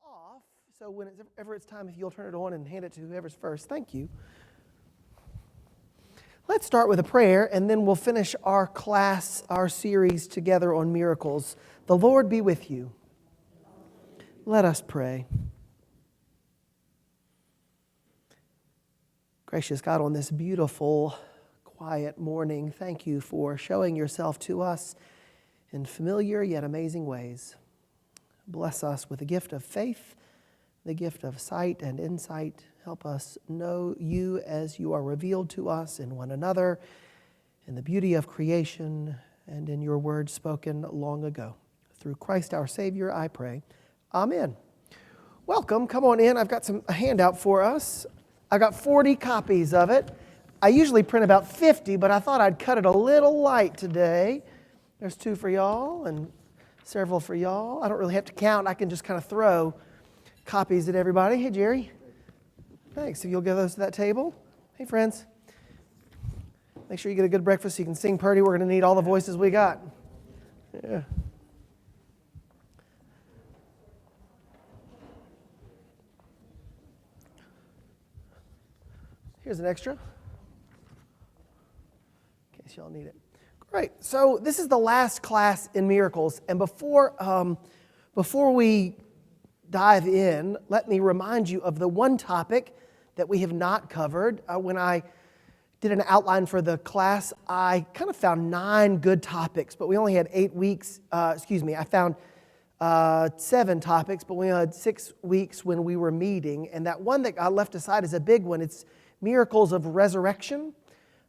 off, so whenever it's time, if you'll turn it on and hand it to whoever's first. Thank you. Let's start with a prayer, and then we'll finish our class, our series together on miracles. The Lord be with you. Let us pray. Gracious God, on this beautiful, quiet morning, thank you for showing yourself to us in familiar yet amazing ways. Bless us with the gift of faith, the gift of sight and insight. Help us know you as you are revealed to us in one another, in the beauty of creation, and in your word spoken long ago. Through Christ our Savior, I pray. Amen. Welcome. Come on in. I've got a handout for us. I've got 40 copies of it. I usually print about 50, but I thought I'd cut it a little light today. There's 2 for y'all and several for y'all. I don't really have to count. I can just kind of throw copies at everybody. Hey, Jerry. Thanks. If you'll give those to that table. Hey, friends. Make sure you get a good breakfast so you can sing Purdy. We're going to need all the voices we got. Yeah. Here's an extra, in case y'all need it. Great. So this is the last class in miracles, and before we dive in, let me remind you of the one topic that we have not covered. When I did an outline for the class, I kind of found 9 good topics, but we only had 8 weeks. I found 7 topics, but we had 6 weeks when we were meeting, and that one that got left aside is a big one. It's miracles of resurrection.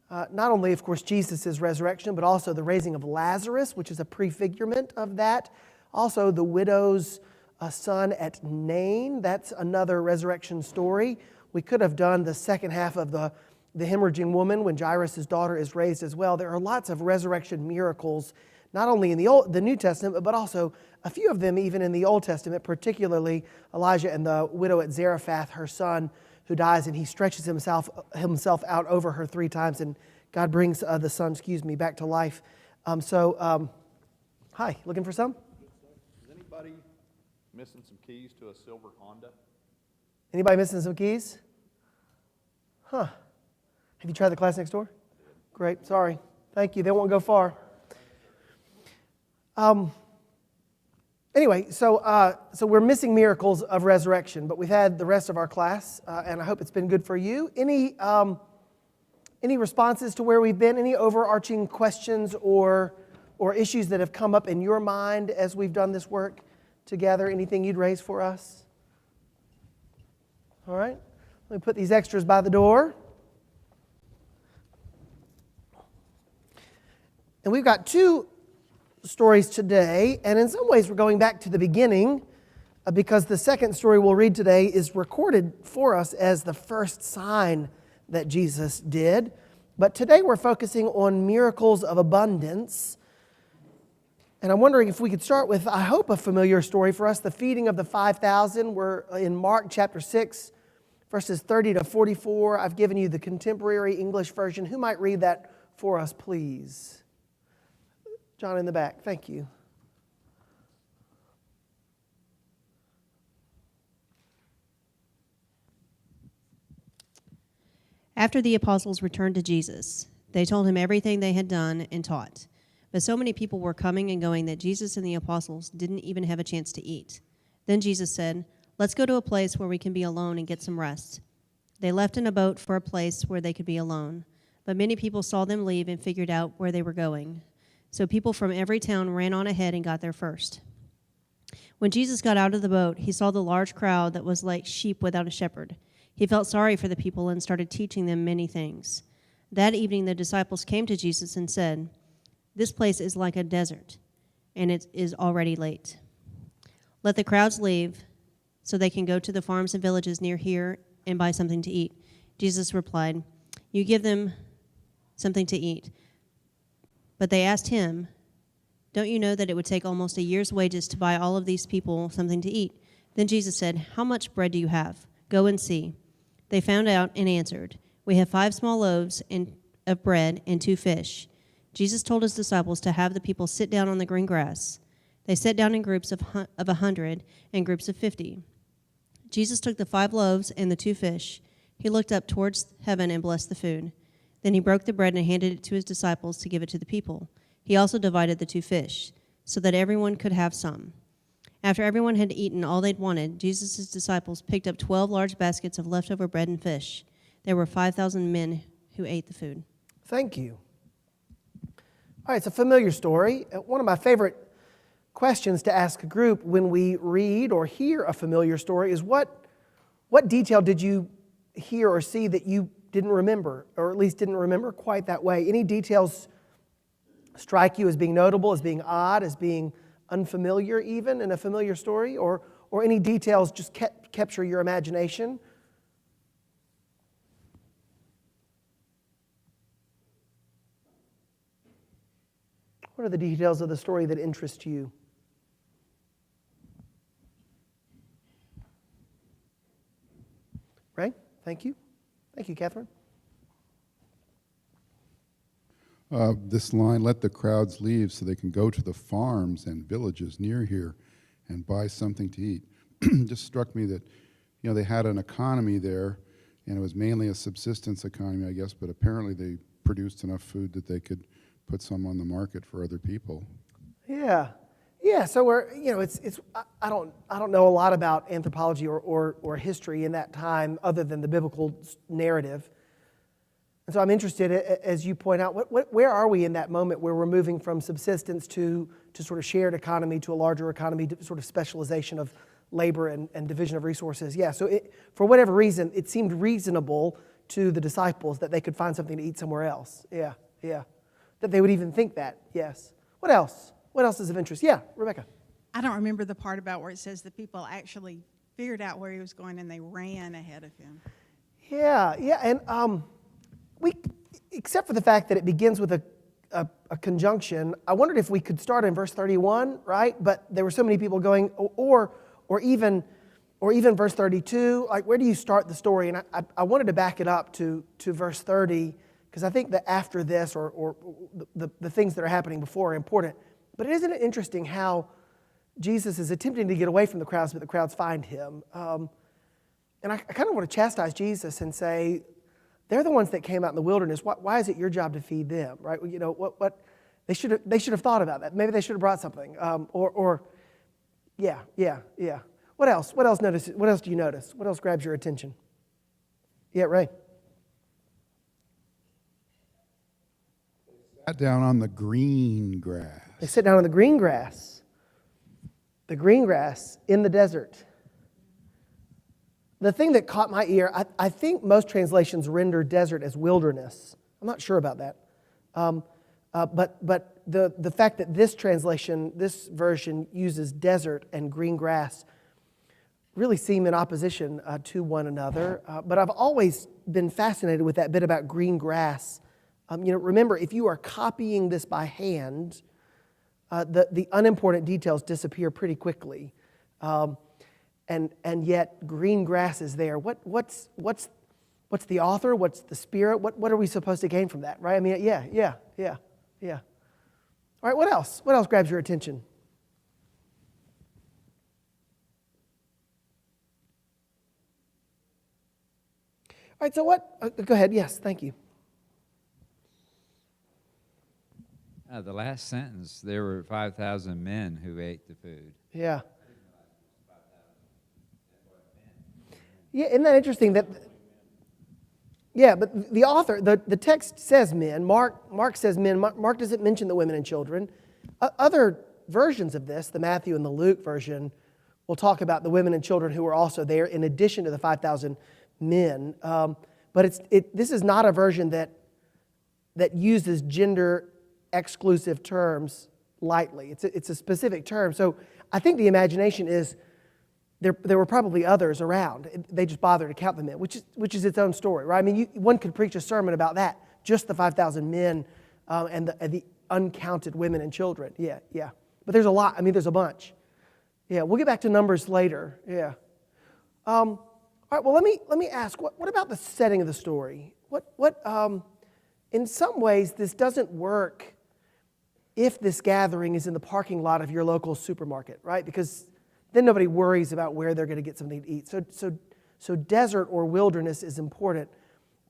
Not only, of course, Jesus' resurrection, but also the raising of Lazarus, which is a prefigurement of that. Also, the widow's son at Nain. That's another resurrection story. We could have done the second half of the hemorrhaging woman when Jairus' daughter is raised as well. There are lots of resurrection miracles, not only in the New Testament, but also a few of them even in the Old Testament, particularly Elijah and the widow at Zarephath, her son, who dies, and he stretches himself out over her 3 times, and God brings the son, back to life. Hi, looking for some? Is anybody missing some keys to a silver Honda? Anybody missing some keys? Huh. Have you tried the class next door? Great, sorry. Thank you, they won't go far. Anyway, so we're missing miracles of resurrection, but we've had the rest of our class, and I hope it's been good for you. Any responses to where we've been? Any overarching questions or issues that have come up in your mind as we've done this work together? Anything you'd raise for us? All right. Let me put these extras by the door. And we've got 2 stories today, and in some ways we're going back to the beginning because the second story we'll read today is recorded for us as the first sign that Jesus did. But today we're focusing on miracles of abundance. And I'm wondering if we could start with, I hope, a familiar story for us, the feeding of the 5,000. We're in Mark chapter 6, verses 30 to 44. I've given you the contemporary English version. Who might read that for us, please? John in the back, thank you. After the apostles returned to Jesus, they told him everything they had done and taught. But so many people were coming and going that Jesus and the apostles didn't even have a chance to eat. Then Jesus said, "Let's go to a place where we can be alone and get some rest." They left in a boat for a place where they could be alone. But many people saw them leave and figured out where they were going. So people from every town ran on ahead and got there first. When Jesus got out of the boat, he saw the large crowd that was like sheep without a shepherd. He felt sorry for the people and started teaching them many things. That evening the disciples came to Jesus and said, "This place is like a desert, and it is already late. Let the crowds leave so they can go to the farms and villages near here and buy something to eat." Jesus replied, "You give them something to eat." But they asked him, "Don't you know that it would take almost a year's wages to buy all of these people something to eat?" Then Jesus said, "How much bread do you have? Go and see." They found out and answered, "We have 5 small loaves of bread and 2 fish." Jesus told his disciples to have the people sit down on the green grass. They sat down in groups of 100 and groups of 50. Jesus took the 5 loaves and the 2 fish. He looked up towards heaven and blessed the food. Then he broke the bread and handed it to his disciples to give it to the people. He also divided the 2 fish, so that everyone could have some. After everyone had eaten all they'd wanted, Jesus' disciples picked up 12 large baskets of leftover bread and fish. There were 5,000 men who ate the food. Thank you. All right, it's a familiar story. One of my favorite questions to ask a group when we read or hear a familiar story is what detail did you hear or see that you didn't remember, or at least didn't remember quite that way? Any details strike you as being notable, as being odd, as being unfamiliar even in a familiar story? Or any details just capture your imagination? What are the details of the story that interest you? Ray, thank you. Thank you, Catherine. This line, let the crowds leave so they can go to the farms and villages near here and buy something to eat. Just struck me that, they had an economy there, and it was mainly a subsistence economy, I guess, but apparently they produced enough food that they could put some on the market for other people. Yeah. So we're, I don't know a lot about anthropology or history in that time other than the biblical narrative. And so I'm interested, as you point out, where are we in that moment where we're moving from subsistence to sort of shared economy, to a larger economy, to sort of specialization of labor and division of resources? Yeah, so for whatever reason, it seemed reasonable to the disciples that they could find something to eat somewhere else. Yeah. That they would even think that, yes. What else? What else is of interest? Yeah, Rebecca. I don't remember the part about where it says the people actually figured out where he was going and they ran ahead of him. Yeah, and we, except for the fact that it begins with a conjunction, I wondered if we could start in verse 31, right? But there were so many people going, or even verse 32. Like, where do you start the story? And I wanted to back it up to verse 30, because I think that after this, or the things that are happening before are important. But isn't it interesting how Jesus is attempting to get away from the crowds, but the crowds find him? And I kind of want to chastise Jesus and say, they're the ones that came out in the wilderness. Why is it your job to feed them, right? What they should have thought about that. Maybe they should have brought something. Yeah. What else? What else do you notice? What else grabs your attention? Yeah, Ray. Sat down on the green grass. They sit down on the green grass. The green grass in the desert. The thing that caught my ear, I think most translations render desert as wilderness. I'm not sure about that. But the fact that this version uses desert and green grass really seem in opposition to one another. But I've always been fascinated with that bit about green grass. Remember, if you are copying this by hand, the unimportant details disappear pretty quickly. And yet green grass is there. What's the author? What's the spirit? What are we supposed to gain from that, right? I mean, yeah. All right, what else? What else grabs your attention? All right, so what? Go ahead. Yes, thank you. The last sentence, there were 5,000 men who ate the food. Yeah. Yeah, isn't that interesting? But the author, the text says men. Mark says men. Mark doesn't mention the women and children. Other versions of this, the Matthew and the Luke version, will talk about the women and children who were also there in addition to the 5,000 men. But this is not a version that uses gender exclusive terms lightly. It's a specific term. So I think the imagination is there were probably others around. They just bothered to count them in, which is its own story, right? I mean, one could preach a sermon about that, just the 5,000 men and the uncounted women and children. Yeah. But there's a lot. I mean, there's a bunch. Yeah, we'll get back to numbers later. Yeah. All right. Well, let me ask. What about the setting of the story? In some ways, this doesn't work if this gathering is in the parking lot of your local supermarket, right? Because then nobody worries about where they're going to get something to eat. So desert or wilderness is important.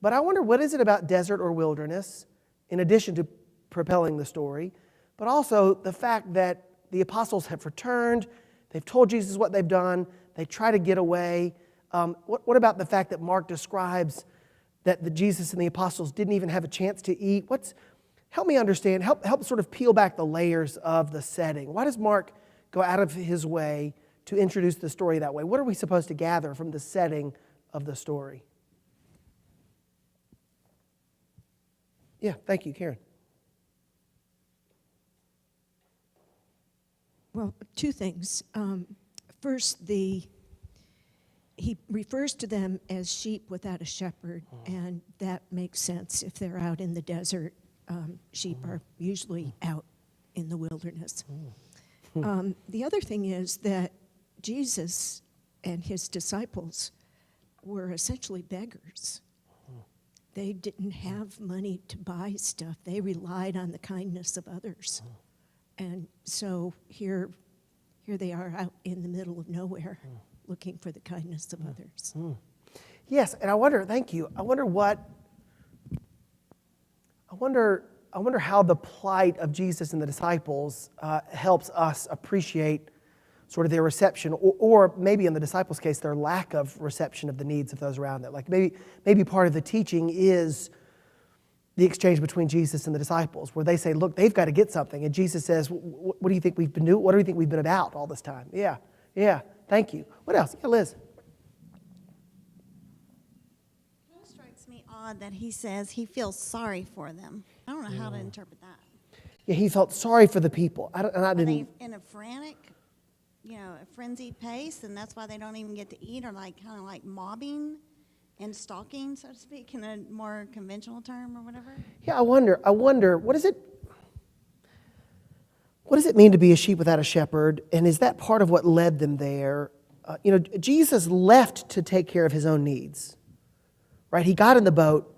But I wonder, what is it about desert or wilderness, in addition to propelling the story, but also the fact that the apostles have returned, they've told Jesus what they've done, they try to get away. What about the fact that Mark describes that Jesus and the apostles didn't even have a chance to eat? Help me understand, help sort of peel back the layers of the setting. Why does Mark go out of his way to introduce the story that way? What are we supposed to gather from the setting of the story? Yeah, thank you, Karen. Well, two things. First, he refers to them as sheep without a shepherd, and that makes sense. If they're out in the desert, sheep are usually out in the wilderness. The other thing is that Jesus and his disciples were essentially beggars. They didn't have money to buy stuff. They relied on the kindness of others. And so here they are out in the middle of nowhere looking for the kindness of others. Yes, and I wonder, thank you, I wonder how the plight of Jesus and the disciples helps us appreciate sort of their reception, or maybe in the disciples' case, their lack of reception of the needs of those around them. Like maybe part of the teaching is the exchange between Jesus and the disciples, where they say, look, they've got to get something. And Jesus says, what do you think we've been doing? What do you think we've been about all this time? Yeah, thank you. What else? Yeah, Liz. It strikes me odd that he says he feels sorry for them. I don't know how to interpret that. Yeah, he felt sorry for the people. I Are didn't. they in a frantic, a frenzied pace, and that's why they don't even get to eat, or kind of like mobbing and stalking, so to speak, in a more conventional term or whatever? Yeah, I wonder, what does it mean to be a sheep without a shepherd? And is that part of what led them there? Jesus left to take care of his own needs, right? He got in the boat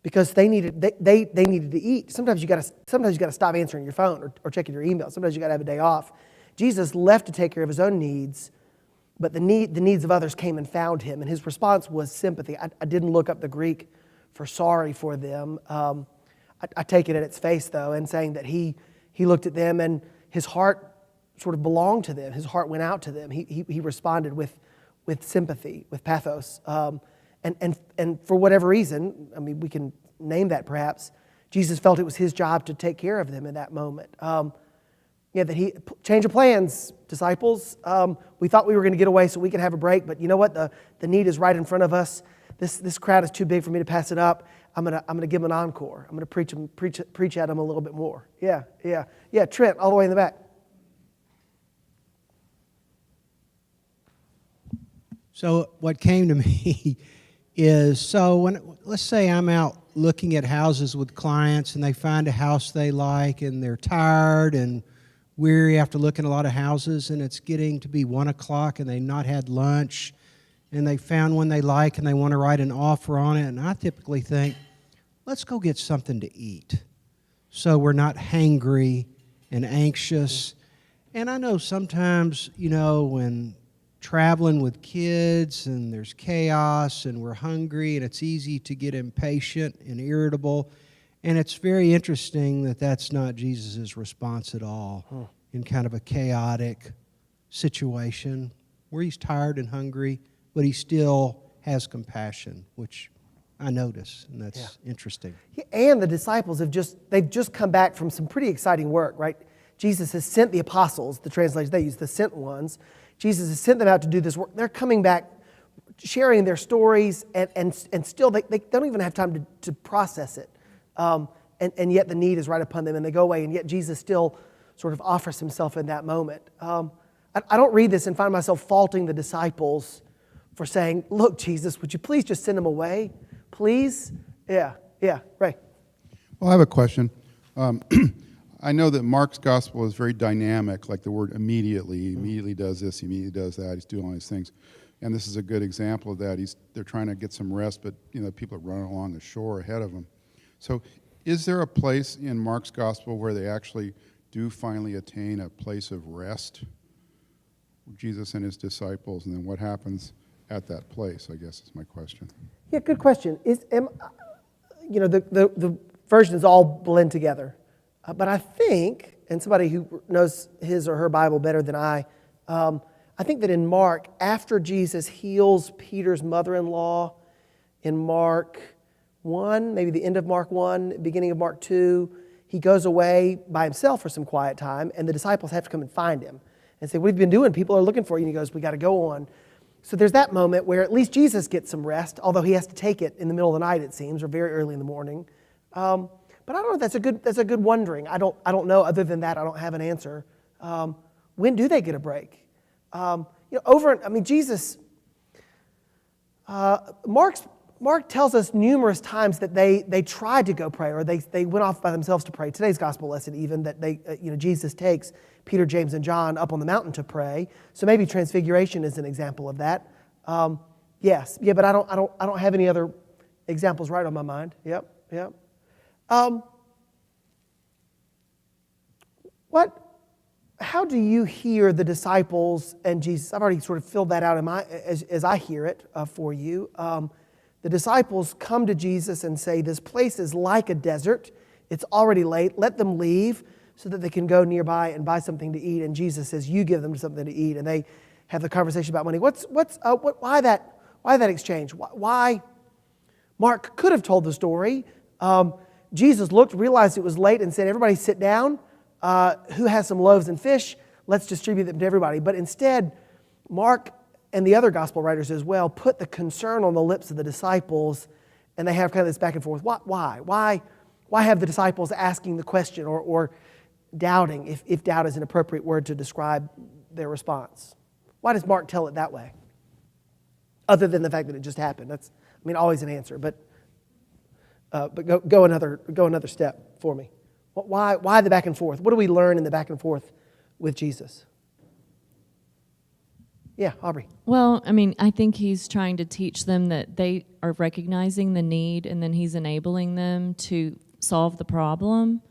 because they needed to eat. Sometimes you got to stop answering your phone or checking your email. Sometimes you got to have a day off. Jesus left to take care of his own needs, but the needs of others came and found him, and his response was sympathy. I didn't look up the Greek for sorry for them. I take it at its face, though, and saying that he looked at them and his heart sort of belonged to them. His heart went out to them. He responded with sympathy, with pathos. And for whatever reason, I mean, we can name that perhaps, Jesus felt it was his job to take care of them in that moment. Change of plans, disciples. We thought we were going to get away so we could have a break, but you know what? The need is right in front of us. This crowd is too big for me to pass it up. I'm gonna give them an encore. I'm gonna preach at them a little bit more. Yeah. Trent, all the way in the back. So what came to me is, let's say I'm out looking at houses with clients and they find a house they like and they're tired and weary after looking at a lot of houses, and it's getting to be 1 o'clock and they've not had lunch, and they found one they like and they want to write an offer on it, and I typically think, let's go get something to eat so we're not hangry and anxious. And I know sometimes, when traveling with kids and there's chaos and we're hungry and it's easy to get impatient and irritable. And it's very interesting that that's not Jesus' response at all in kind of a chaotic situation where he's tired and hungry, but he still has compassion, which I notice, and that's interesting. Yeah, and the disciples they've just come back from some pretty exciting work, right? Jesus has sent the apostles, the translation they use, the sent ones. Jesus has sent them out to do this work. They're coming back, sharing their stories, and still they don't even have time to process it. And yet the need is right upon them, and they go away, and yet Jesus still sort of offers himself in that moment. I don't read this and find myself faulting the disciples for saying, look, Jesus, would you please just send them away? Please? Yeah, Ray. Well, I have a question. I know that Mark's gospel is very dynamic, like the word immediately. He immediately does this, he immediately does that. He's doing all these things. And this is a good example of that. They're trying to get some rest, but people are running along the shore ahead of them. So is there a place in Mark's gospel where they actually do finally attain a place of rest? Jesus and his disciples, and then what happens at that place, I guess is my question. Yeah, good question. The versions all blend together. But I think, and somebody who knows his or her Bible better than I think that in Mark, after Jesus heals Peter's mother-in-law in Mark 1, maybe the end of Mark 1, beginning of Mark 2, he goes away by himself for some quiet time, and the disciples have to come and find him and say, "What have you been doing? People are looking for you." And he goes, "We got to go on." So there's that moment where at least Jesus gets some rest, although he has to take it in the middle of the night, it seems, or very early in the morning. But I don't know. That's a good wondering. I don't know. Other than that, I don't have an answer. When do they get a break? Jesus. Mark tells us numerous times that they tried to go pray, or they went off by themselves to pray. Today's gospel lesson, even that Jesus takes Peter, James, and John up on the mountain to pray. So maybe Transfiguration is an example of that. Yes, yeah, but I don't have any other examples right on my mind. Yep. How do you hear the disciples and Jesus? I've already sort of filled that out as I hear it for you. The disciples come to Jesus and say, "This place is like a desert. It's already late. Let them leave so that they can go nearby and buy something to eat." And Jesus says, "You give them something to eat." And they have the conversation about money. Why that exchange? Why? Mark could have told the story. Jesus looked, realized it was late, and said, "Everybody sit down. Who has some loaves and fish? Let's distribute them to everybody." But instead, Mark and the other gospel writers as well put the concern on the lips of the disciples, and they have kind of this back and forth. Why have the disciples asking the question or doubting, if doubt is an appropriate word to describe their response? Why does Mark tell it that way? Other than the fact that it just happened. That's, always an answer, but go another step for me. Why the back and forth? What do we learn in the back and forth with Jesus? Yeah, Aubrey. Well, I think he's trying to teach them that they are recognizing the need, and then he's enabling them to solve the problem.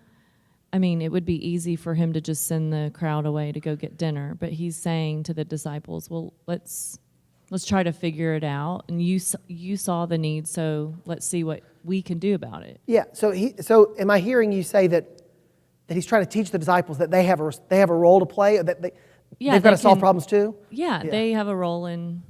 It would be easy for him to just send the crowd away to go get dinner, but he's saying to the disciples, "Well, let's try to figure it out. And you saw the need, so let's see what we can do about it." Yeah. So am I hearing you say that he's trying to teach the disciples that they have a role to play, that they've got to solve problems too? Yeah, they have a role in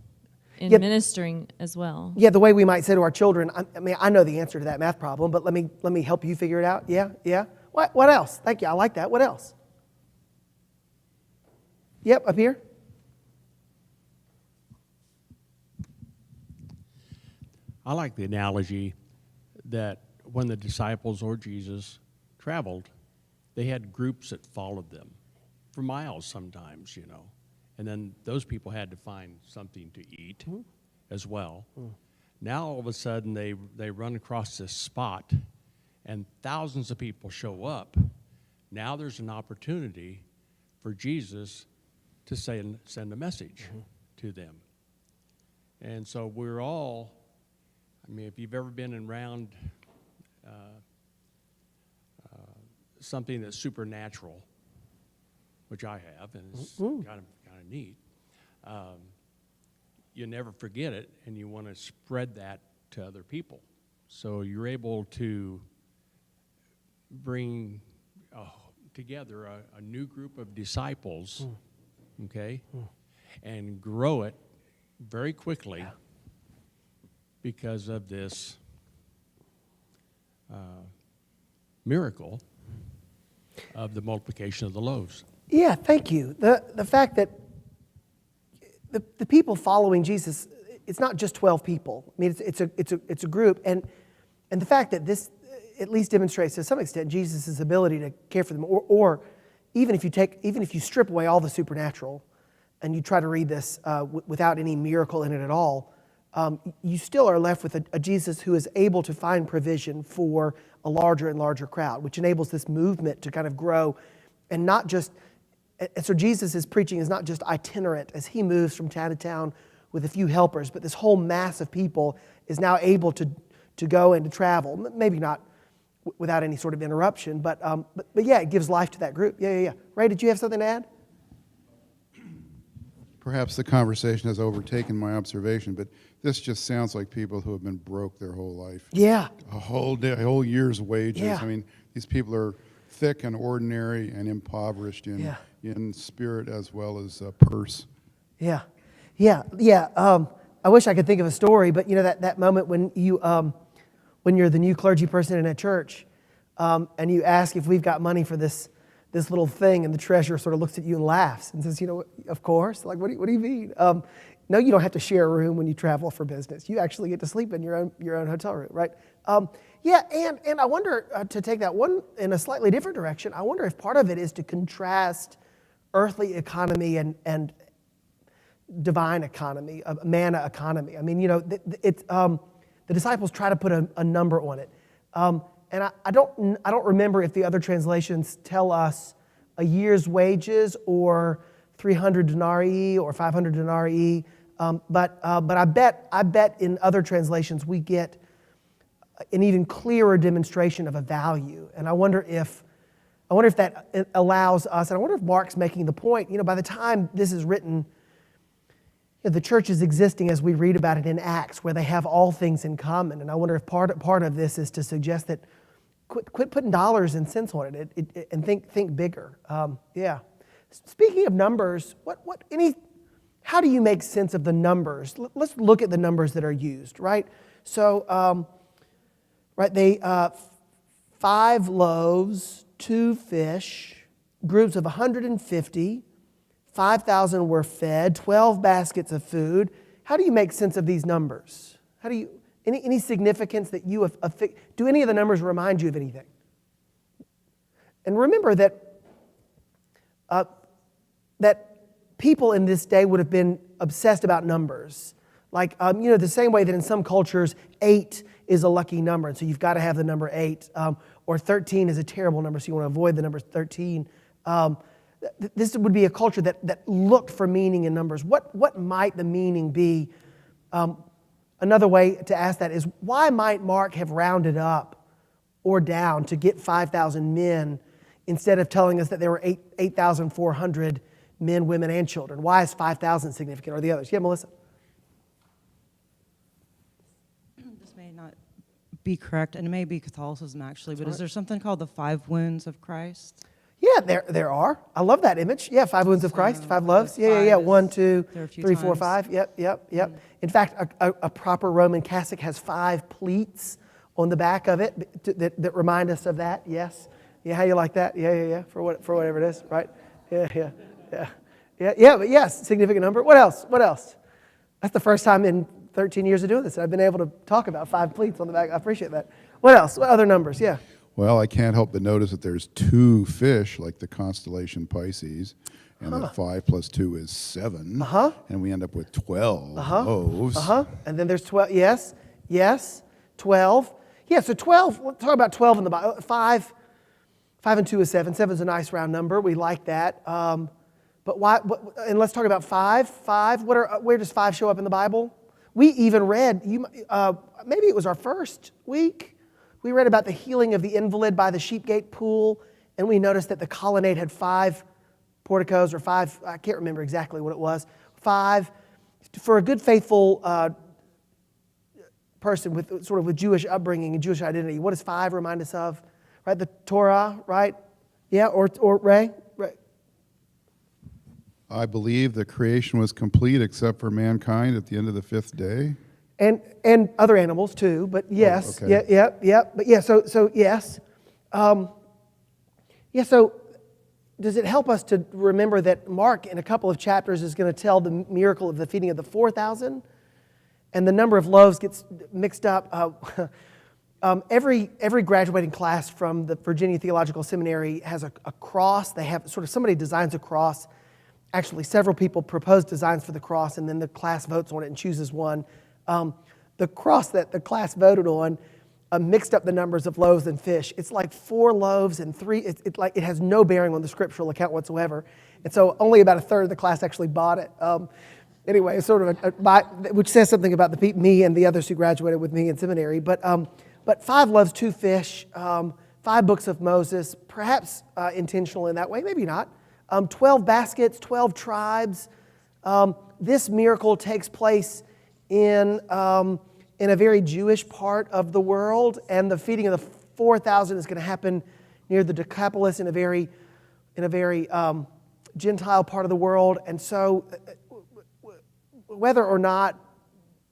ministering as well. Yeah, the way we might say to our children, I know the answer to that math problem, but let me help you figure it out. Yeah. What else? Thank you. I like that. What else? Yep, up here. I like the analogy that when the disciples or Jesus traveled, they had groups that followed them for miles sometimes, and then those people had to find something to eat as well. Now all of a sudden they run across this spot and thousands of people show up. Now there's an opportunity for Jesus to send a message to them. And so we're all, if you've ever been around something that's supernatural, which I have, and it's kind of neat, you never forget it, and you want to spread that to other people. So you're able to bring together a new group of disciples, okay, and grow it very quickly because of this miracle of the multiplication of the loaves. Yeah, thank you. The fact that the people following Jesus, it's not just 12 people. It's a group, and the fact that this at least demonstrates to some extent Jesus' ability to care for them, or even if you strip away all the supernatural, and you try to read this without any miracle in it at all, you still are left with a Jesus who is able to find provision for a larger and larger crowd, which enables this movement to kind of grow, and not just. And so Jesus' preaching is not just itinerant as he moves from town to town with a few helpers, but this whole mass of people is now able to go and to travel. Maybe not without any sort of interruption, but yeah, it gives life to that group. Yeah. Ray, did you have something to add? perhaps the conversation has overtaken my observation, but this just sounds like people who have been broke their whole life. Yeah. A whole year's wages. Yeah. I mean, these people are thick and ordinary and impoverished in spirit as well as purse. Yeah. Yeah. Yeah. I wish I could think of a story, but you know that moment when you're the new clergy person in a church, and you ask if we've got money for this little thing, and the treasurer sort of looks at you and laughs and says, of course. Like, what do you mean? No, you don't have to share a room when you travel for business. You actually get to sleep in your own hotel room, right? Yeah, and I wonder, to take that one in a slightly different direction, I wonder if part of it is to contrast earthly economy and divine economy, manna economy. I mean, the disciples try to put a number on it. And I don't remember if the other translations tell us a year's wages or 300 denarii or 500 denarii. But I bet in other translations we get an even clearer demonstration of a value. And I wonder if that allows us, and I wonder if Mark's making the point, by the time this is written, the church is existing as we read about it in Acts, where they have all things in common. And I wonder if part of this is to suggest that quit putting dollars and cents on it, and think bigger. Yeah. Speaking of numbers, how do you make sense of the numbers? Let's look at the numbers that are used, right? So, they 5 loaves, 2 fish, groups of 150. 5,000 were fed, 12 baskets of food. How do you make sense of these numbers? How do you, any significance that you have, do any of the numbers remind you of anything? And remember that people in this day would have been obsessed about numbers. Like, the same way that in some cultures, 8 is a lucky number, and so you've got to have the number 8. Or 13 is a terrible number, so you want to avoid the number 13. This would be a culture that looked for meaning in numbers. What might the meaning be? Another way to ask that is, why might Mark have rounded up or down to get 5,000 men instead of telling us that there were 8,400 men, women, and children? Why is 5,000 significant, or the others? Yeah, Melissa? This may not be correct, and it may be Catholicism actually, but is there something called the 5 wounds of Christ? Yeah, there are. I love that image. Yeah, 5 wounds of Christ, 5 loaves. Yeah. 1, 2, 3, 4, 5. Yep. In fact, a proper Roman cassock has 5 pleats on the back of it that remind us of that. Yes. Yeah, how you like that? Yeah. For whatever it is, right? Yeah. But yes, significant number. What else? That's the first time in 13 years of doing this that I've been able to talk about 5 pleats on the back. I appreciate that. What else? What other numbers? Yeah. Well, I can't help but notice that there's 2 fish, like the constellation Pisces, and that 5 plus 2 is 7, and we end up with 12 loaves. And then there's 12. Yes, 12. Yeah, so 12. Let's talk about 12 in the Bible. 5 and 2 is 7. 7 is a nice round number. We like that. But why? And let's talk about 5. 5. Where does 5 show up in the Bible? We even read. Maybe it was our first week. We read about the healing of the invalid by the Sheepgate pool, and we noticed that the colonnade had 5 porticos, or 5, I can't remember exactly what it was, 5. For a good, faithful person with Jewish upbringing and Jewish identity, what does 5 remind us of? Right, the Torah, right? Yeah, or Ray? Right. I believe the creation was complete except for mankind at the end of the 5th day. And other animals too, but yes, okay. yeah. But yeah, so yes, So does it help us to remember that Mark, in a couple of chapters, is going to tell the miracle of the feeding of the 4,000, and the number of loaves gets mixed up? Every graduating class from the Virginia Theological Seminary has a cross. They have somebody designs a cross. Actually, several people propose designs for the cross, and then the class votes on it and chooses one. The cross that the class voted on mixed up the numbers of loaves and fish. It's like 4 loaves and 3. It has no bearing on the scriptural account whatsoever, and so only about a third of the class actually bought it. Anyway, it's sort of which says something about me and the others who graduated with me in seminary. But 5 loaves, 2 fish, 5 books of Moses, perhaps intentional in that way, maybe not. 12 baskets, 12 tribes. This miracle takes place in a very Jewish part of the world, and the feeding of the 4,000 is going to happen near the Decapolis in a very Gentile part of the world. And so whether or not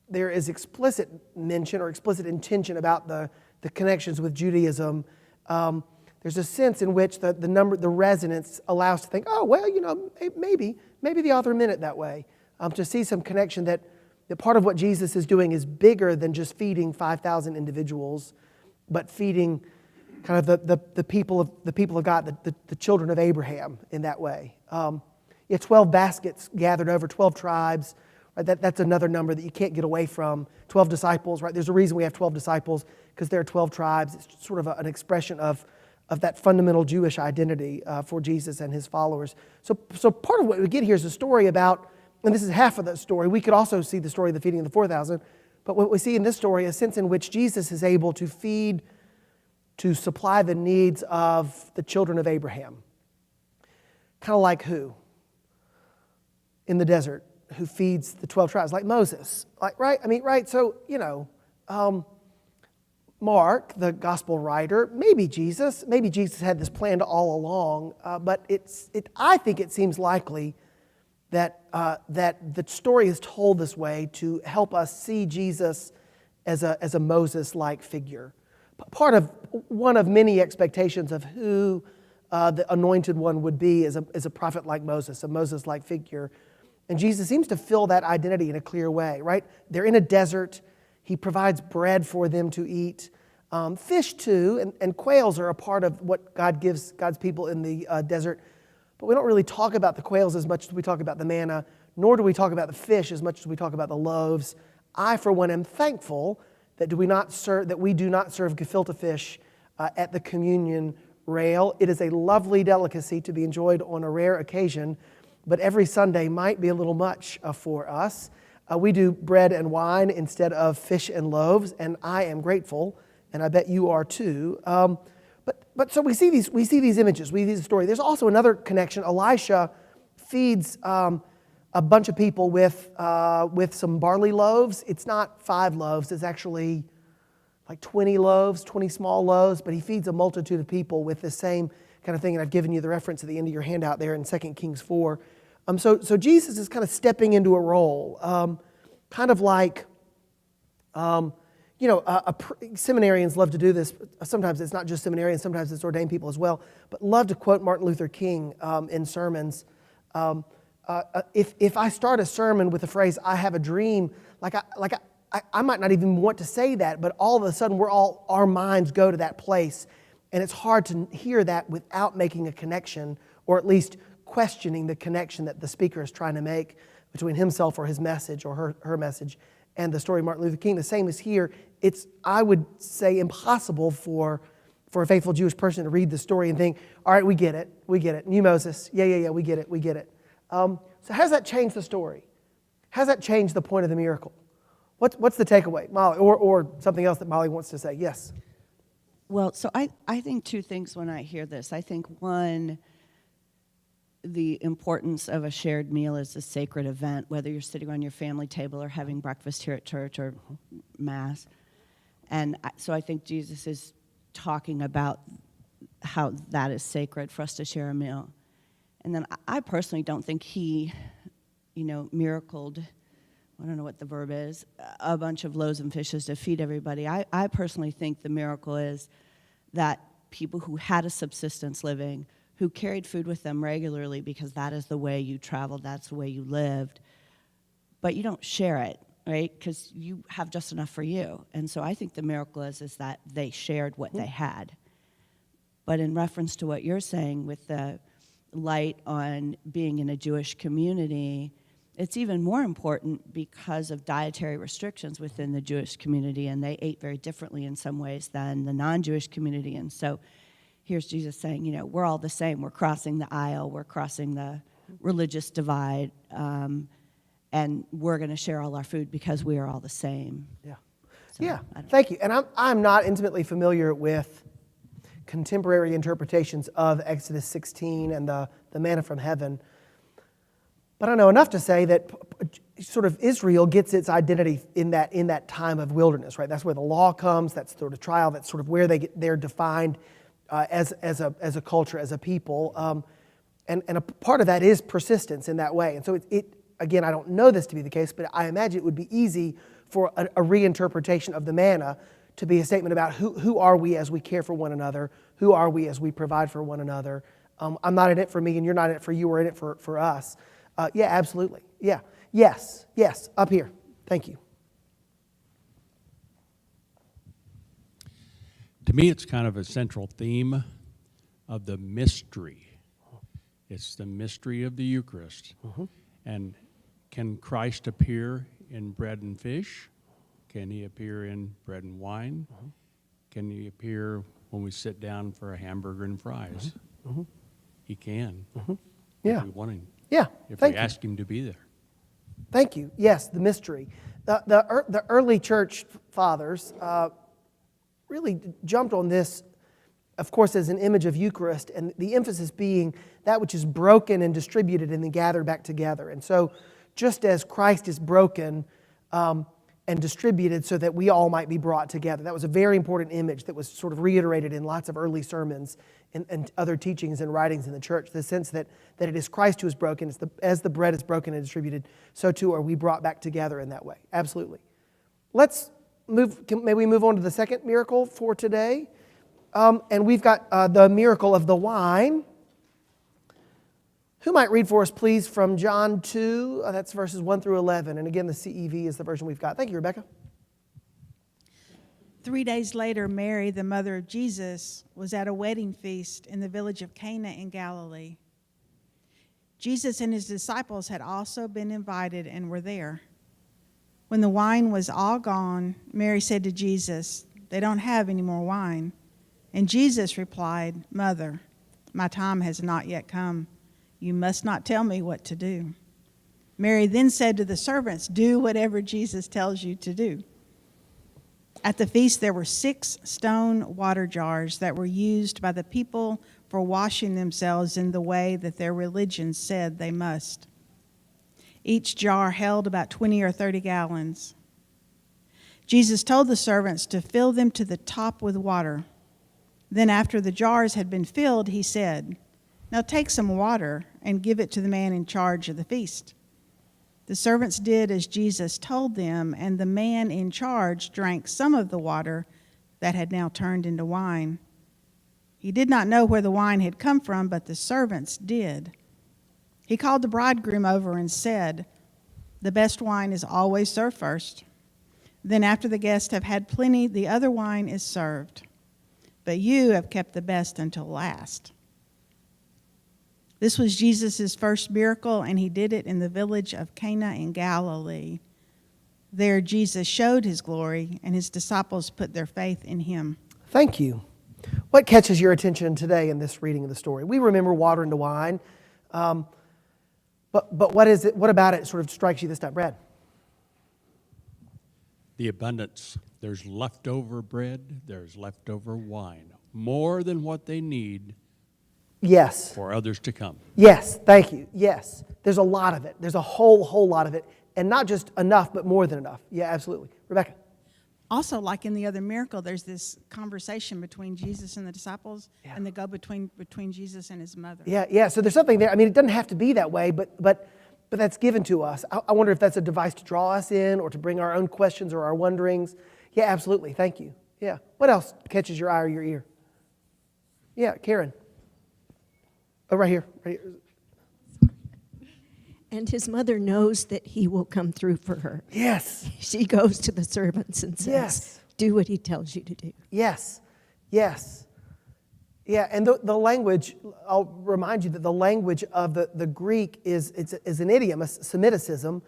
there is explicit mention or explicit intention about the connections with Judaism, there's a sense in which the resonance allows to think, oh, well, maybe the author meant it that way, to see some connection that part of what Jesus is doing is bigger than just feeding 5,000 individuals, but feeding kind of the people of God, the children of Abraham in that way. 12 baskets gathered over 12 tribes. Right? That's another number that you can't get away from. 12 disciples, right? There's a reason we have 12 disciples, because there are 12 tribes. It's sort of an expression of that fundamental Jewish identity for Jesus and his followers. So part of what we get here is a story about, and this is half of the story. We could also see the story of the feeding of the 4,000, but what we see in this story is a sense in which Jesus is able to feed, to supply the needs of the children of Abraham. Kind of like who? In the desert, who feeds the 12 tribes, like Moses, right? I mean, right? So, Mark, the gospel writer, maybe Jesus had this planned all along, but I think it seems likely that the story is told this way to help us see Jesus as a Moses-like figure. One of many expectations of who the anointed one would be as a prophet like Moses, a Moses-like figure. And Jesus seems to fill that identity in a clear way, right? They're in a desert. He provides bread for them to eat. Fish too, and quails are a part of what God gives God's people in the desert. But we don't really talk about the quails as much as we talk about the manna, nor do we talk about the fish as much as we talk about the loaves. I, for one, am thankful that we do not serve gefilte fish at the communion rail. It is a lovely delicacy to be enjoyed on a rare occasion, but every Sunday might be a little much for us. We do bread and wine instead of fish and loaves, and I am grateful, and I bet you are too. But so we see these images, we see the story. There's also another connection. Elisha feeds a bunch of people with some barley loaves. It's not 5 loaves, it's actually like 20 loaves, 20 small loaves, but he feeds a multitude of people with the same kind of thing, and I've given you the reference at the end of your handout there in 2 Kings 4. So Jesus is kind of stepping into a role, kind of like, seminarians love to do this. Sometimes it's not just seminarians, sometimes it's ordained people as well, but love to quote Martin Luther King in sermons. If I start a sermon with the phrase, I have a dream, I might not even want to say that, but all of a sudden our minds go to that place, and it's hard to hear that without making a connection, or at least questioning the connection that the speaker is trying to make between himself or his message or her message and the story of Martin Luther King. The same is here. It's, I would say, impossible for a faithful Jewish person to read the story and think, all right, we get it. New Moses, yeah, we get it. So how does that change the story? How does that change the point of the miracle? What's the takeaway, Molly? Or something else that Molly wants to say? Yes. Well, so I think 2 things when I hear this. I think, one, the importance of a shared meal is a sacred event, whether you're sitting on your family table or having breakfast here at church or Mass. And so I think Jesus is talking about how that is sacred for us to share a meal. And then I personally don't think he, miracled, I don't know what the verb is, a bunch of loaves and fishes to feed everybody. I personally think the miracle is that people who had a subsistence living, who carried food with them regularly because that is the way you traveled, that's the way you lived, but you don't share it, right? Because you have just enough for you. And so I think the miracle is that they shared what they had. But in reference to what you're saying with the light on being in a Jewish community, it's even more important because of dietary restrictions within the Jewish community, and they ate very differently in some ways than the non-Jewish community. And so here's Jesus saying, we're all the same. We're crossing the aisle. We're crossing the religious divide. And we're going to share all our food because we are all the same. Yeah. So, Thank you. And I'm not intimately familiar with contemporary interpretations of Exodus 16 and the manna from heaven. But I know enough to say that sort of Israel gets its identity in that time of wilderness, right? That's where the law comes. That's sort of trial. That's sort of where they're defined as a culture, as a people. And a part of that is persistence in that way. And so again, I don't know this to be the case, but I imagine it would be easy for a reinterpretation of the manna to be a statement about who are we as we care for one another, who are we as we provide for one another. I'm not in it for me and you're not in it for you, we're in it for us. Yeah, absolutely. Yeah. Yes, up here. Thank you. To me, it's kind of a central theme of the mystery. It's the mystery of the Eucharist. And can Christ appear in bread and fish? Can he appear in bread and wine? Can he appear when we sit down for a hamburger and fries? He can. Yeah. If we want him. Yeah. If Thank we you. ask him to be there. Thank you. Yes, the mystery. The early church fathers really jumped on this, of course, as an image of Eucharist, and the emphasis being that which is broken and distributed and then gathered back together. And so just as Christ is broken and distributed so that we all might be brought together, that was a very important image that was sort of reiterated in lots of early sermons and other teachings and writings in the church, the sense that it is Christ who is broken. As the bread is broken and distributed, so too are we brought back together in that way. Absolutely. Let's move. May we move on to the second miracle for today? And we've got the miracle of the wine. Who might read for us, please, from John 2? That's verses 1 through 11. And again, the CEV is the version we've got. Thank you, Rebecca. 3 days later, Mary, the mother of Jesus, was at a wedding feast in the village of Cana in Galilee. Jesus and his disciples had also been invited and were there. When the wine was all gone, Mary said to Jesus, "They don't have any more wine." And Jesus replied, "Mother, my time has not yet come. You must not tell me what to do." Mary then said to the servants, "Do whatever Jesus tells you to do." At the feast, there were 6 stone water jars that were used by the people for washing themselves in the way that their religion said they must. Each jar held about 20 or 30 gallons. Jesus told the servants to fill them to the top with water. Then after the jars had been filled, he said, "Now take some water and give it to the man in charge of the feast." The servants did as Jesus told them, and the man in charge drank some of the water that had now turned into wine. He did not know where the wine had come from, but the servants did. He called the bridegroom over and said, "The best wine is always served first. Then after the guests have had plenty, the other wine is served. But you have kept the best until last." This was Jesus' first miracle, and he did it in the village of Cana in Galilee. There Jesus showed his glory, and his disciples put their faith in him. Thank you. What catches your attention today in this reading of the story? We remember water into wine, but what is it? What about it sort of strikes you this time, Brad? The abundance. There's leftover bread, there's leftover wine. More than what they need. Yes. For others to come. Yes, thank you. Yes. There's a lot of it. There's a whole lot of it. And not just enough, but more than enough. Yeah, absolutely. Rebecca. Also, like in the other miracle, there's this conversation between Jesus and the disciples, and the go between Jesus and his mother. Yeah. So there's something there. I mean, it doesn't have to be that way, but that's given to us. I wonder if that's a device to draw us in or to bring our own questions or our wonderings. Yeah, absolutely. Thank you. Yeah. What else catches your eye or your ear? Yeah, Karen. Oh, right here. And his mother knows that he will come through for her. Yes. She goes to the servants and says, yes, "Do what he tells you to do." Yes. Yeah, and the language, I'll remind you that the language of the Greek is an idiom, a Semiticism,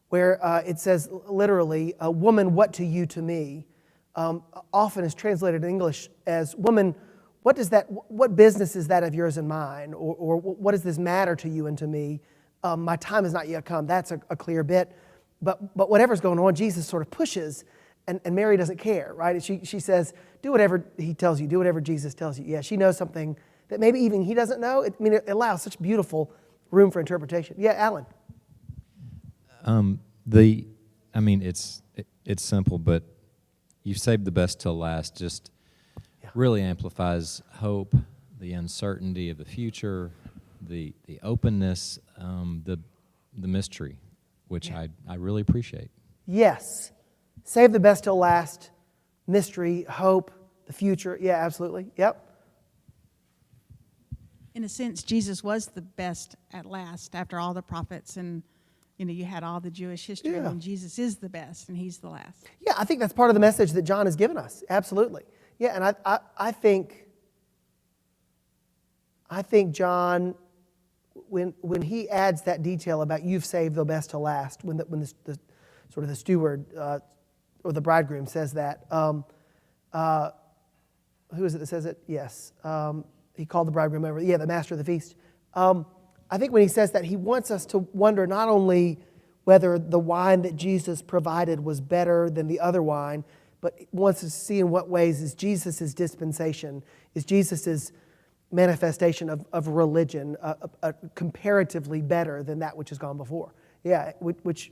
where it says literally, "Woman, what to you to me?" Often is translated in English as, "Woman, what business is that of yours and mine?" Or "What does this matter to you and to me? My time has not yet come." That's a clear bit. But whatever's going on, Jesus sort of pushes, and Mary doesn't care, right? She says, "Do whatever he tells you. Do whatever Jesus tells you." Yeah, she knows something that maybe even he doesn't know. It allows such beautiful room for interpretation. Yeah, Alan. It's simple, but you saved the best till last. Just really amplifies hope, the uncertainty of the future, the openness, the mystery, which I really appreciate. Yes. Save the best till last. Mystery, hope, the future. Yeah, absolutely. Yep. In a sense, Jesus was the best at last after all the prophets, and you had all the Jewish history, Yeah. and Jesus is the best, and he's the last. Yeah, I think that's part of the message that John has given us. Absolutely. Yeah, and I think John, when he adds that detail about you've saved the best to last, when the sort of the steward or the bridegroom says that, who is it that says it? Yes. He called the bridegroom over. Yeah, the master of the feast. I think when he says that, he wants us to wonder not only whether the wine that Jesus provided was better than the other wine, but wants us to see in what ways is Jesus' dispensation, is Jesus' manifestation of religion comparatively better than that which has gone before. Yeah, which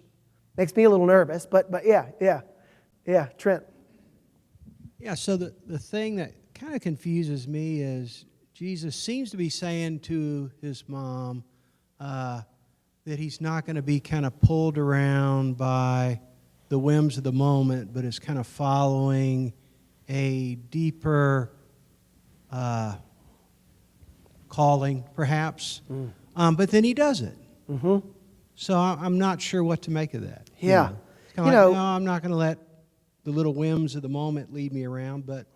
makes me a little nervous, but yeah, Trent. Yeah, so the thing that kind of confuses me is Jesus seems to be saying to his mom that he's not going to be kind of pulled around by the whims of the moment, but is kind of following a deeper calling, perhaps. But then he does it. Mm-hmm. So I'm not sure what to make of that. Yeah. It's kind of like, no, I'm not going to let the little whims of the moment lead me around, but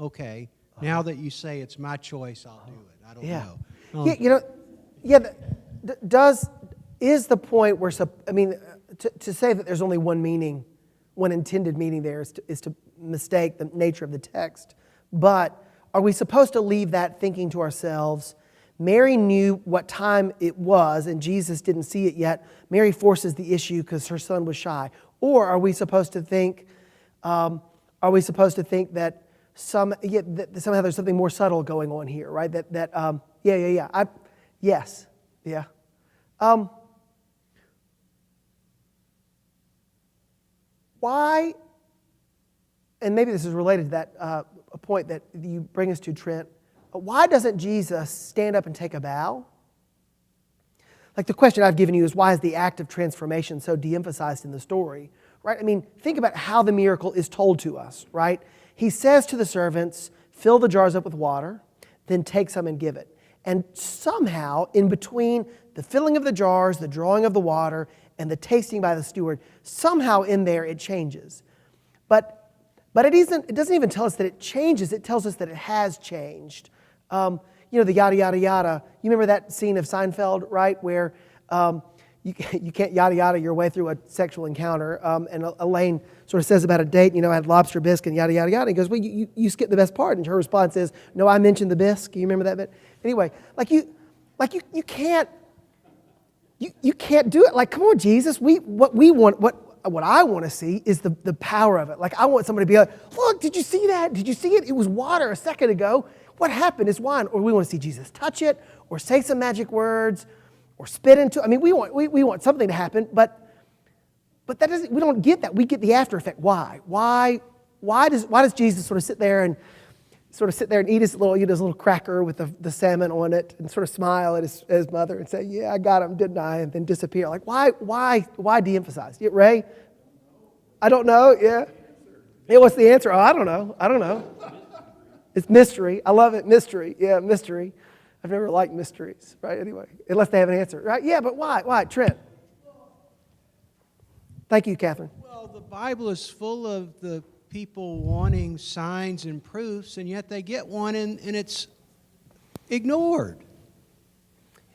okay. Now that you say it's my choice, I'll do it. I don't know. Is the point where, to say that there's only one meaning, one intended meaning there is to mistake the nature of the text. But are we supposed to leave that thinking to ourselves, Mary knew what time it was and Jesus didn't see it yet. Mary forces the issue because her son was shy. Or are we supposed to think, that somehow there's something more subtle going on here, right? Yes. Why, and maybe this is related to that a point that you bring us to, Trent, why doesn't Jesus stand up and take a bow? Like the question I've given you is, why is the act of transformation so de-emphasized in the story, right? Think about how the miracle is told to us, right? He says to the servants, fill the jars up with water, then take some and give it. And somehow, in between the filling of the jars, the drawing of the water, and the tasting by the steward, somehow in there it changes. But it doesn't even tell us that it changes, it tells us that it has changed. The yada, yada, yada. You remember that scene of Seinfeld, right, where you can't yada, yada your way through a sexual encounter, and Elaine sort of says about a date, I had lobster bisque and yada, yada, yada. He goes, well, you skipped the best part. And her response is, no, I mentioned the bisque. You remember that bit? Anyway, you can't do it. Like, come on, Jesus. What I want to see is the power of it. Like, I want somebody to be like, look, did you see that? Did you see it? It was water a second ago. What happened? It's wine. Or we want to see Jesus touch it, or say some magic words, or spit into it. We want something to happen, but that doesn't. We don't get that. We get the after effect. Why? Why does Jesus sort of sit there and eat his little cracker with the salmon on it, and sort of smile at his mother and say, "Yeah, I got him, didn't I?" And then disappear. Like, why de-emphasize? Yeah, Ray? I don't know. Yeah. Hey, what's the answer? Oh, I don't know. It's mystery. I love it. Mystery. Yeah, mystery. I've never liked mysteries, right? Anyway, unless they have an answer, right? Yeah, but why? Why, Trent? Thank you, Catherine. Well, the Bible is full of the people wanting signs and proofs, and yet they get one and it's ignored.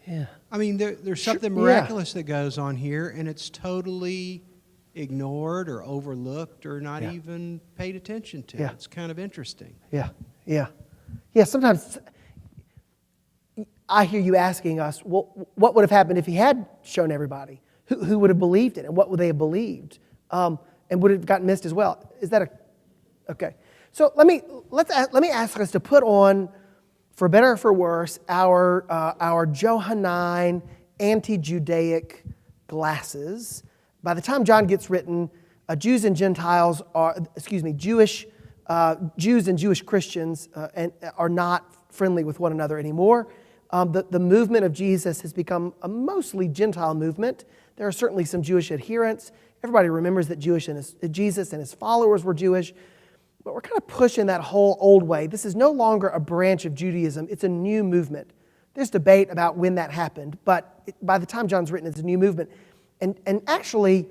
Yeah. There's something miraculous that goes on here, and it's totally ignored or overlooked or not even paid attention to. It's kind of interesting. Yeah, sometimes I hear you asking us, well, what would have happened if he had shown everybody? Who would have believed it, and what would they have believed? And would it have gotten missed as well? Is that okay? So let me ask us to put on, for better or for worse, our Johannine anti-Judaic glasses, By the time John gets written, Jews and Gentiles are, Jews and Jewish Christians are not friendly with one another anymore. The movement of Jesus has become a mostly Gentile movement. There are certainly some Jewish adherents. Everybody remembers that Jesus and his followers were Jewish. But we're kind of pushing that whole old way. This is no longer a branch of Judaism. It's a new movement. There's debate about when that happened, but by the time John's written, it's a new movement. And actually,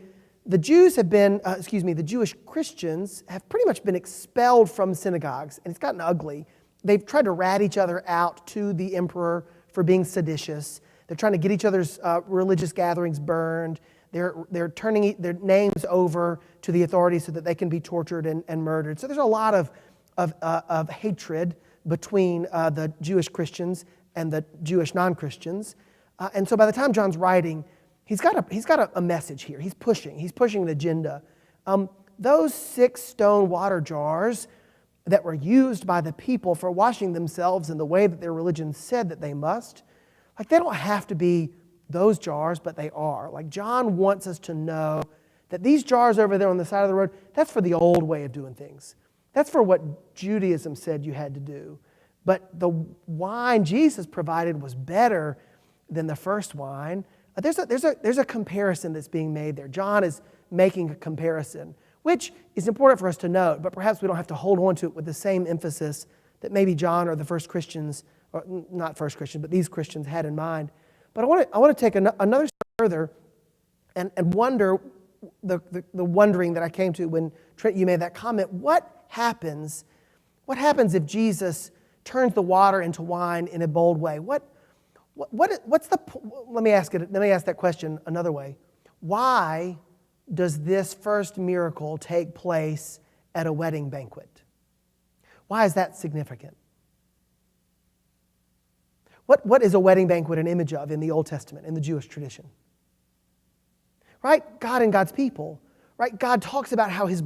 the Jews have been, the Jewish Christians have pretty much been expelled from synagogues, and it's gotten ugly. They've tried to rat each other out to the emperor for being seditious. They're trying to get each other's religious gatherings burned. They're turning their names over to the authorities so that they can be tortured and murdered. So there's a lot of hatred between the Jewish Christians and the Jewish non-Christians. And so by the time John's writing, he's got a message here. He's pushing an agenda. Those 6 stone water jars that were used by the people for washing themselves in the way that their religion said that they must, like, they don't have to be those jars, but they are. Like, John wants us to know that these jars over there on the side of the road, that's for the old way of doing things. That's for what Judaism said you had to do. But the wine Jesus provided was better than the first wine. There's a comparison that's being made there. John is making a comparison, which is important for us to note, but perhaps we don't have to hold on to it with the same emphasis that maybe John or the first Christians, or not first Christians, but these Christians had in mind. But I want to take another step further and wonder the wondering that I came to when Trent, you made that comment. What happens if Jesus turns the water into wine in a bold way? Let me ask that question another way. Why does this first miracle take place at a wedding banquet? Why is that significant? What is a wedding banquet an image of in the Old Testament, in the Jewish tradition? Right? God and God's people. Right? God talks about how his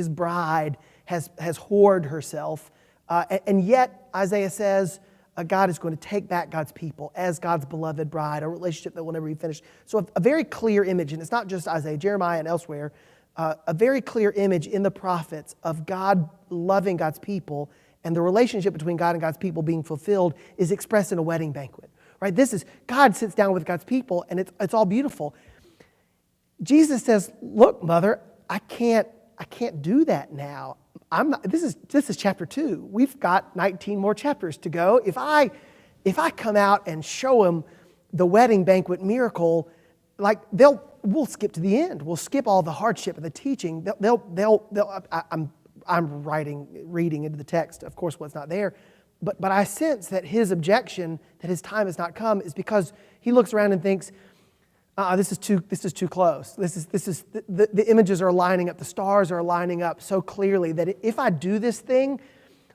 bride has whored herself, and yet Isaiah says God is going to take back God's people as God's beloved bride, a relationship that will never be finished. So a very clear image, and it's not just Isaiah, Jeremiah and elsewhere, a very clear image in the prophets of God loving God's people, and the relationship between God and God's people being fulfilled is expressed in a wedding banquet. Right? This is, God sits down with God's people, and it's all beautiful. Jesus says, look, mother, I can't do that now. This is chapter 2. We've got 19 more chapters to go. If I come out and show them the wedding banquet miracle, like we'll skip to the end. We'll skip all the hardship and the teaching. I'm reading into the text, of course, what's not there. But I sense that his objection that his time has not come is because he looks around and thinks, this is too close. The images are lining up. The stars are lining up so clearly that if I do this thing,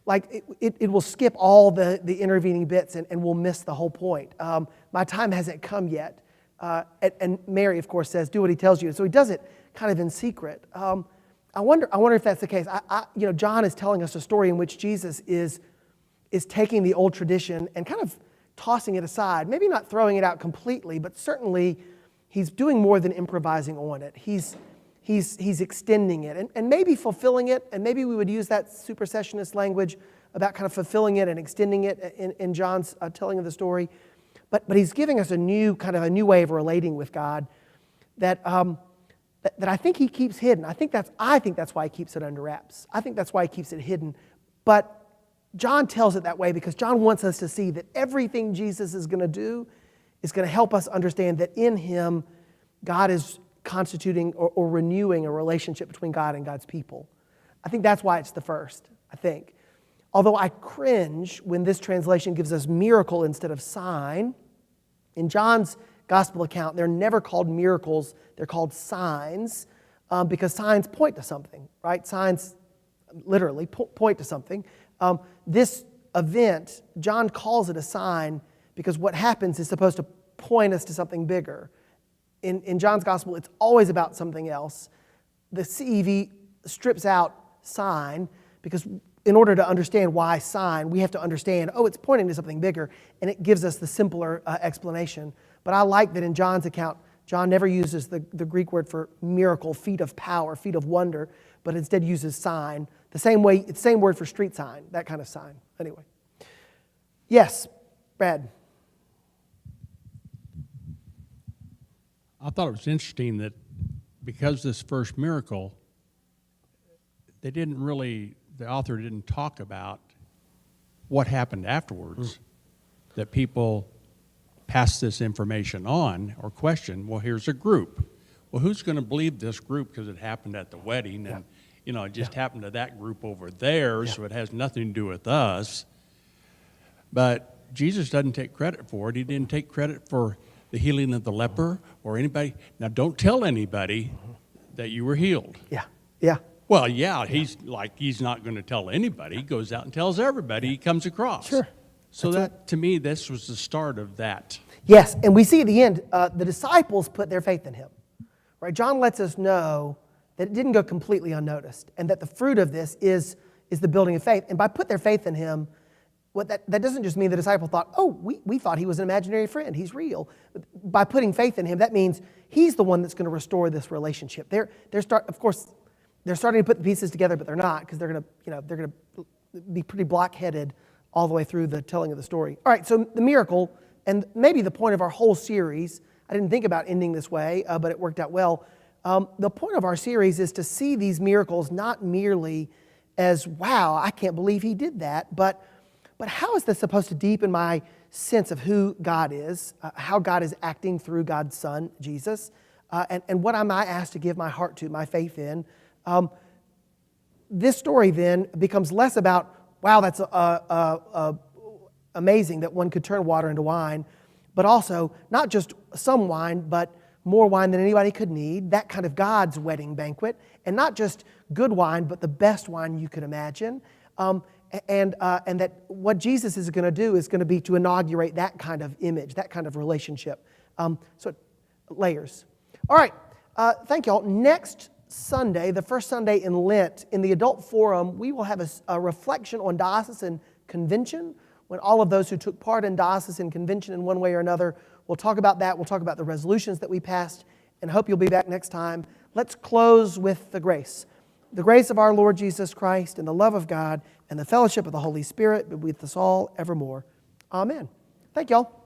like it will skip all the intervening bits and we'll miss the whole point. My time hasn't come yet. And Mary, of course, says, do what he tells you. So he does it kind of in secret. I wonder if that's the case. John is telling us a story in which Jesus is taking the old tradition and kind of tossing it aside. Maybe not throwing it out completely, but certainly he's doing more than improvising on it. He's extending it and maybe fulfilling it, and maybe we would use that supersessionist language about kind of fulfilling it and extending it in John's telling of the story. But he's giving us a new way of relating with God that I think he keeps hidden. I think that's why he keeps it under wraps. I think that's why he keeps it hidden. But John tells it that way because John wants us to see that everything Jesus is going to do is going to help us understand that in him, God is constituting or renewing a relationship between God and God's people. I think that's why it's the first, I think. Although I cringe when this translation gives us miracle instead of sign. In John's gospel account, they're never called miracles, they're called signs, because signs point to something, right? Signs literally point to something. This event, John calls it a sign because what happens is supposed to point us to something bigger. In John's gospel, it's always about something else. The CEV strips out sign because in order to understand why sign, we have to understand, it's pointing to something bigger, and it gives us the simpler explanation. But I like that in John's account, John never uses the Greek word for miracle, feat of power, feat of wonder, but instead uses sign. The same way, it's the same word for street sign, that kind of sign. Anyway. Yes, Brad. I thought it was interesting that because this first miracle, the author didn't talk about what happened afterwards, that people passed this information on or questioned, well, here's a group. Well, who's going to believe this group because it happened at the wedding and, it just happened to that group over there, so it has nothing to do with us. But Jesus doesn't take credit for it. He didn't take credit for the healing of the leper or anybody. Now, don't tell anybody that you were healed. Yeah. Well, he's not going to tell anybody. He goes out and tells everybody he comes across. Sure. So to me, this was the start of that. Yes, and we see at the end, the disciples put their faith in him. Right? John lets us know that it didn't go completely unnoticed, and that the fruit of this is the building of faith. And by put their faith in him, that doesn't just mean the disciple thought, oh, we thought he was an imaginary friend. He's real. By putting faith in him, that means he's the one that's going to restore this relationship. Of course, they're starting to put the pieces together, but they're not, because they're going to be pretty block-headed all the way through the telling of the story. All right, so the miracle, and maybe the point of our whole series, I didn't think about ending this way, but it worked out well. The point of our series is to see these miracles not merely as, wow, I can't believe he did that, but how is this supposed to deepen my sense of who God is, how God is acting through God's Son, Jesus, and what am I asked to give my heart to, my faith in? This story then becomes less about, wow, that's amazing that one could turn water into wine, but also not just some wine, but more wine than anybody could need, that kind of God's wedding banquet, and not just good wine, but the best wine you could imagine, and that what Jesus is going to do is going to be to inaugurate that kind of image, that kind of relationship. So it layers. All right, thank you all. Next Sunday, the first Sunday in Lent, in the adult forum, we will have a reflection on diocesan convention, when all of those who took part in diocesan convention in one way or another, we'll talk about that. We'll talk about the resolutions that we passed, and hope you'll be back next time. Let's close with the grace. The grace of our Lord Jesus Christ, and the love of God, and the fellowship of the Holy Spirit be with us all evermore. Amen. Thank y'all.